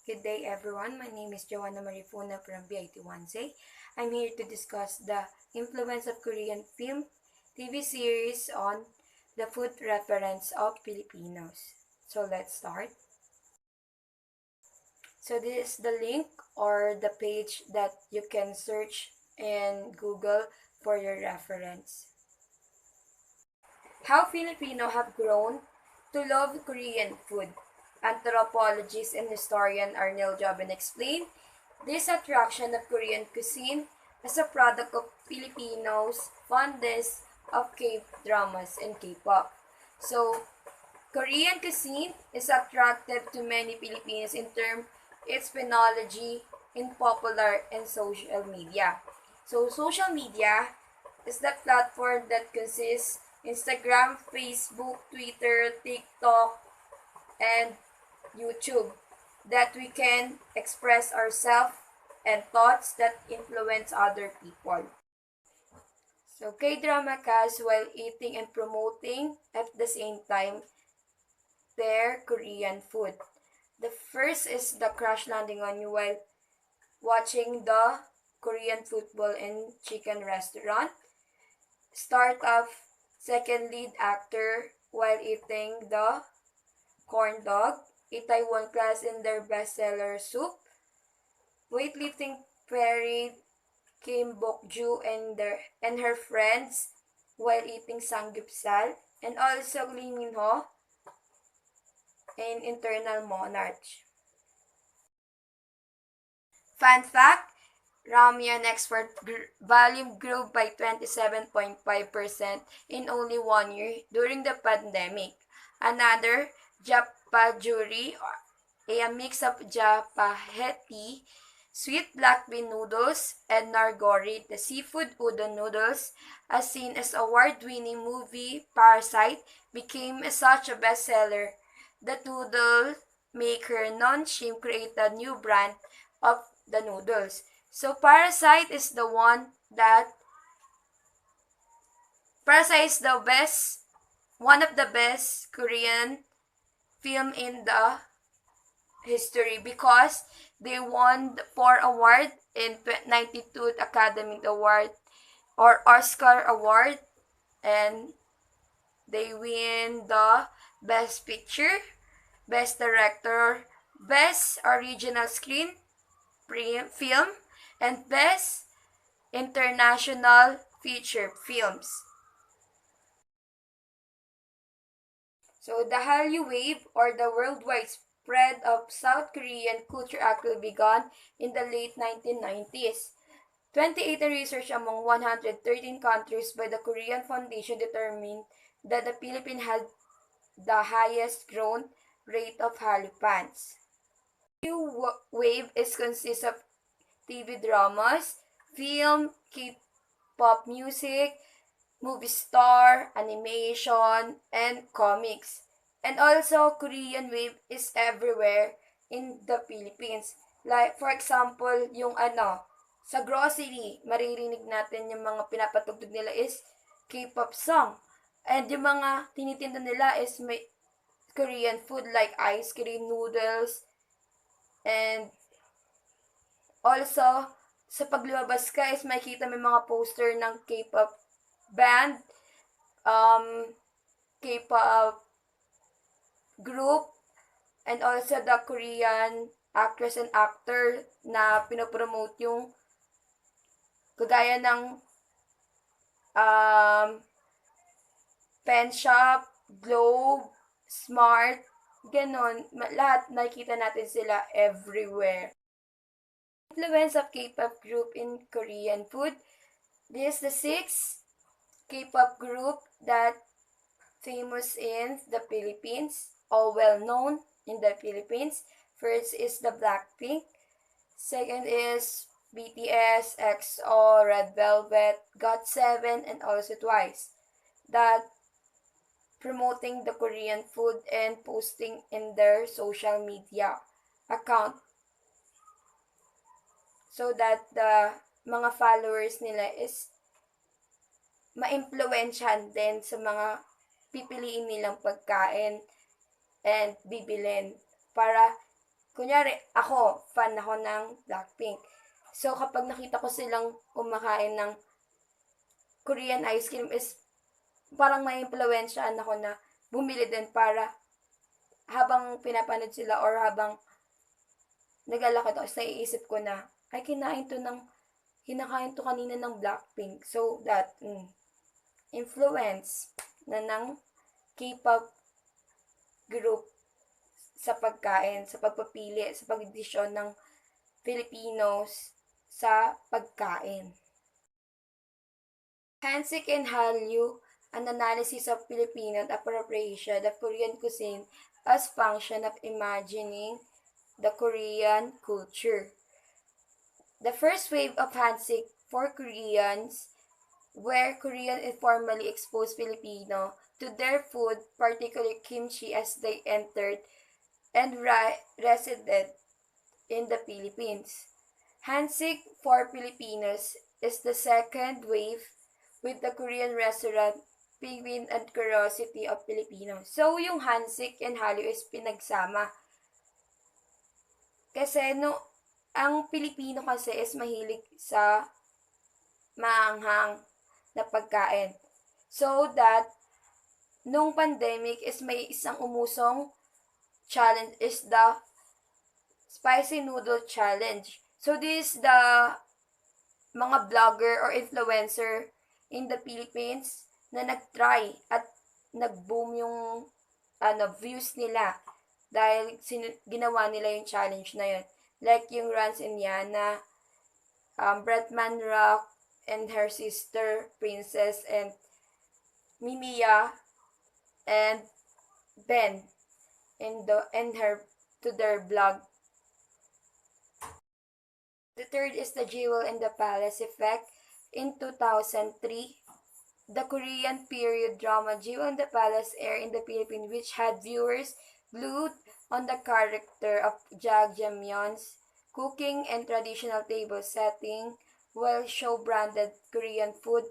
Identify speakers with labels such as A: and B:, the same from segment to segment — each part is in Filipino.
A: Good day, everyone. My name is Joanna Marifuna from BIT1Z. I'm here to discuss the influence of Korean film, TV series on the food reference of Filipinos. So let's start. So this is the link or the page that you can search in Google for your reference. How Filipino have grown to love Korean food. Anthropologist and historian Arnel Jobin explained this attraction of Korean cuisine as a product of Filipinos' fondness of K-dramas and K-pop. So, Korean cuisine is attractive to many Filipinos in terms its phenology in popular and social media. So, social media is the platform that consists Instagram, Facebook, Twitter, TikTok, and YouTube that we can express ourselves and thoughts that influence other people. So K-drama cast while eating and promoting at the same time their Korean food. The first is the crash landing on you while watching the Korean football and chicken restaurant. Start of second lead actor while eating the corn dog. A Taiwan class in their bestseller soup. Weightlifting parade Kim Bok-ju and her friends while eating samgyeopsal, and also Lee Min-ho in Internal Monarch. Fun fact, Ramyeon export volume grew by 27.5% in only 1 year during the pandemic. Another, Japajuri, a mix of Japaheti, sweet black bean noodles, and Nargori, the seafood udon noodles, as seen as award-winning movie Parasite, became such a bestseller. The noodle maker Non-Shim created a new brand of the noodles. So Parasite is the one that Parasite is the best, one of the best Korean film in the history because they won 4 awards in 92 Academy Award or Oscar Award, and they win the Best Picture, Best Director, Best Original Screen Film, and Best International Feature Films. So the Hallyu Wave, or the worldwide spread of South Korean culture, actually began in the late 1990s. 2018 research among 113 countries by the Korean Foundation determined that the Philippines had the highest growth rate of Hallyu fans. Hallyu Wave consists of TV dramas, film, K-pop music, movie star, animation, and comics. And also, Korean wave is everywhere in the Philippines. Like, for example, yung sa grocery, maririnig natin yung mga pinapatugtog nila is K-pop song. And yung mga tinitinda nila is may Korean food like ice cream, noodles, and also, sa paglabas ka is makikita may mga poster ng K-pop band, K-pop group, and also the Korean actress and actor na pinopromote yung kagaya ng Pen Shop, Globe, Smart, ganon. Lahat nakikita natin sila everywhere. Influence of K-pop group in Korean food. This is the 6th K-pop group that famous in the Philippines, all well known in the Philippines. First is the Blackpink. Second is BTS, EXO, Red Velvet, GOT7, and also Twice. That promoting the Korean food and posting in their social media account so that the mga followers nila is ma-influensyahan din sa mga pipiliin nilang pagkain and bibilin para kunyari, ako, fan ako ng Blackpink. So, kapag nakita ko silang kumakain ng Korean ice cream is parang may impluwensyaan ako na bumili din para habang pinapanood sila or habang naglalakad ako, naiisip ko na, ay kinakain to kanina ng Blackpink. So, that, influence na ng K-pop group sa pagkain, sa pagpapili, sa pagdesisyon ng Filipinos sa pagkain. Hansik and Hallyu, an analysis of Filipino appropriation of Korean cuisine as function of imagining the Korean culture. The first wave of Hansik for Koreans, where Korean informally exposed Filipino to their food, particularly kimchi, as they entered and resident in the Philippines. Hansik for Filipinos is the second wave with the Korean restaurant Penguin and Curiosity of Filipinos. So, yung Hansik and Hallyu is pinagsama. Kasi ang Pilipino kasi is mahilig sa maanghang na pagkain. So that, nung pandemic is may isang umusong challenge is the spicy noodle challenge. So this is the mga vlogger or influencer in the Philippines na nag-try at nag-boom yung views nila dahil ginawa nila yung challenge na yun. Like yung Rans and Yana, Bretman Rock and her sister Princess, and Mimiya and Ben and their blog. The third is the Jewel in the Palace effect. In 2003, the Korean period drama Jewel in the Palace aired in the Philippines, which had viewers glued on the character of Jajangmyeon's cooking and traditional table setting, while show branded Korean food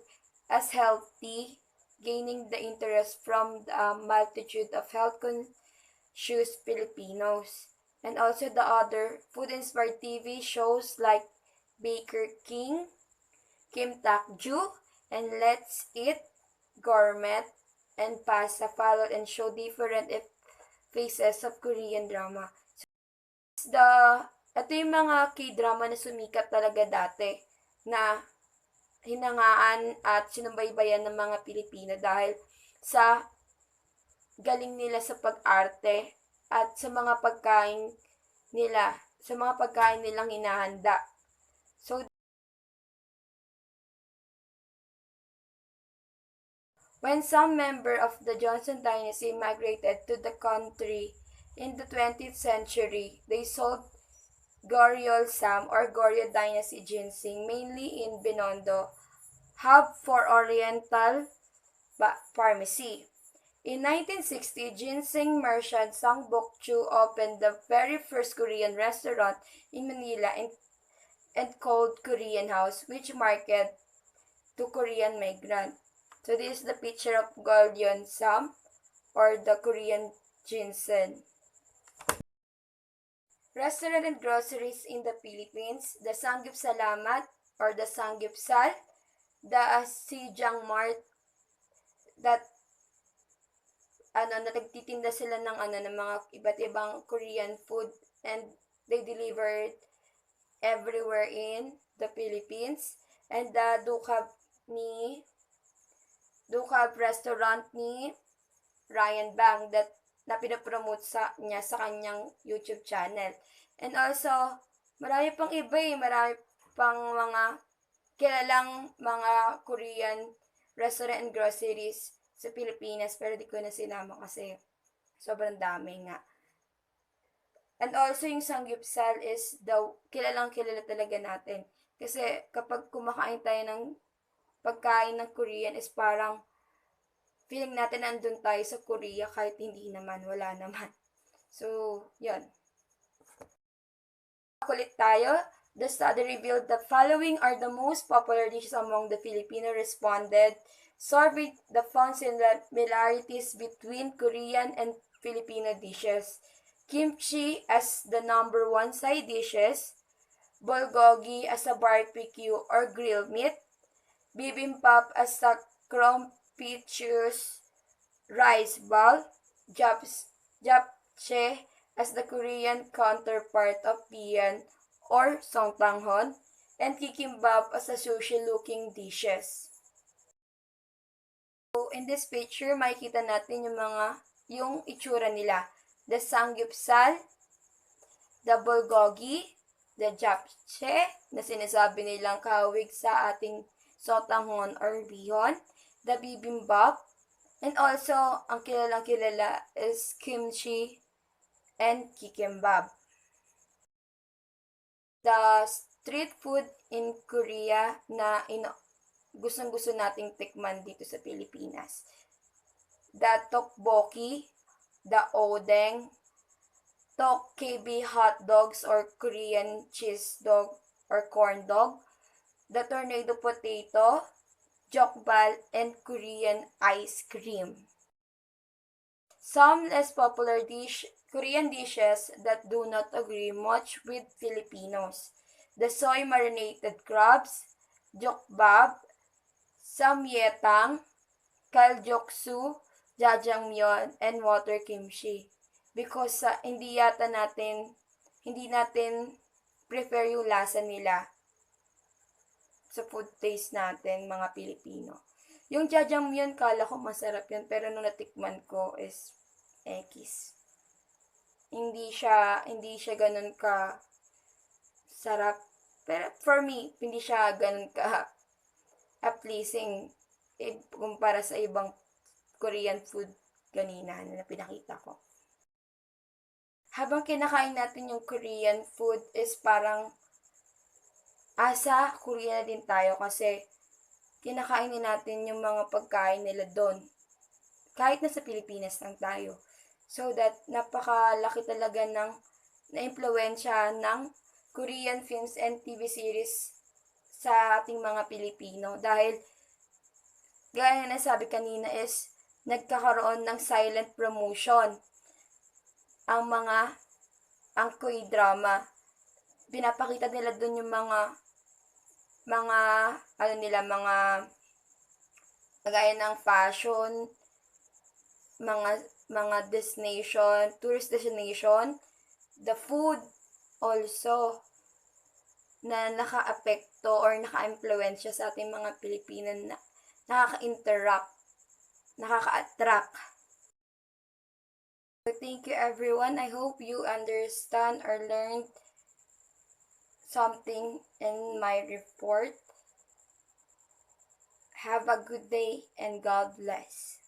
A: as healthy, gaining the interest from the multitude of health-conscious Filipinos. And also the other food-inspired TV shows like Baker King, Kim Tak-ju, and Let's Eat, Gourmet, and Pasta followed and show different phases of Korean drama. So, ito yung mga K-drama na sumikat talaga dati na hinangaan at sinubaybayan ng mga Pilipino dahil sa galing nila sa pag-arte at sa mga pagkain nilang hinahanda. So, when some member of the Johnson dynasty migrated to the country in the 20th century, they sold Goryeo Sam or Goryeo dynasty ginseng mainly in Binondo, hub for Oriental pharmacy. In 1960, ginseng merchant Sang Bok-chu opened the very first Korean restaurant in Manila and called Korean House, which marketed to Korean migrant. So this is the picture of Goryeo Sam or the Korean ginseng. Restaurant and groceries in the Philippines, the Sangyup Salamat or the Sangyupsal, the Sijang Mart, that nagtitinda sila ng mga iba't ibang Korean food and they delivered everywhere in the Philippines. And the Dukab restaurant ni Ryan Bang that na pinapromote niya sa kanyang YouTube channel. And also, marami pang iba marami pang mga kilalang mga Korean restaurant and groceries sa Pilipinas, pero di ko na sinama kasi sobrang dami nga. And also, yung Sangyupsal is kilalang kilala talaga natin. Kasi kapag kumakain tayo ng pagkain ng Korean is parang feeling natin nandun tayo sa Korea kahit hindi naman, wala naman. So, yun. Kulit tayo. The study revealed the following are the most popular dishes among the Filipino responded. Surveyed the found similarities between Korean and Filipino dishes. kimchi as the number one side dishes, bulgogi as a barbecue or grilled meat, bibimbap as a crumpitious rice ball, japchae as the Korean counterpart of pian or songtanghon, and kikimbap as a sushi-looking dishes. So, in this picture, makikita natin yung itsura nila. The samgyeopsal, the bulgogi, the japchae, na sinasabi nilang kawig sa ating sotanghon or bihon, the bibimbap, and also, ang kilalang kilala is kimchi and kikimbap. The street food in Korea na gustong-gusto nating tikman dito sa Pilipinas. The tteokbokki, the odeng, tteokbokki hot dogs or Korean cheese dog or corn dog, the tornado potato, jokbal, and Korean ice cream. Some less popular Korean dishes that do not agree much with Filipinos. The soy marinated crabs, jokbal, samyetang, kaljoksu, jjajangmyeon, and water kimchi. Because hindi natin prefer yung lasa nila sa food taste natin, mga Pilipino. Yung jjajangmyeon, kala ko masarap yun, pero nung natikman ko is ekis. Hindi siya ganun ka sarap. Pero for me, hindi siya ganun ka pleasing kumpara sa ibang Korean food kanina na pinakita ko. Habang kinakain natin yung Korean food is parang asa Korea na din tayo kasi kinakain natin yung mga pagkain nila doon. Kahit na sa Pilipinas lang tayo. So that napakalaki talaga ng na-impluwensya ng Korean films and TV series sa ating mga Pilipino. Dahil, gaya na sabi kanina is, nagkakaroon ng silent promotion ang K-drama. Pinapakita nila dun yung mga kagaya ng fashion, mga destination, tourist destination, the food also na naka-apekto or naka-impluwensya sa ating mga Pilipino na nakaka-interact, nakaka-attract. So, thank you everyone. I hope you understand or learned something in my report. Have a good day and God bless.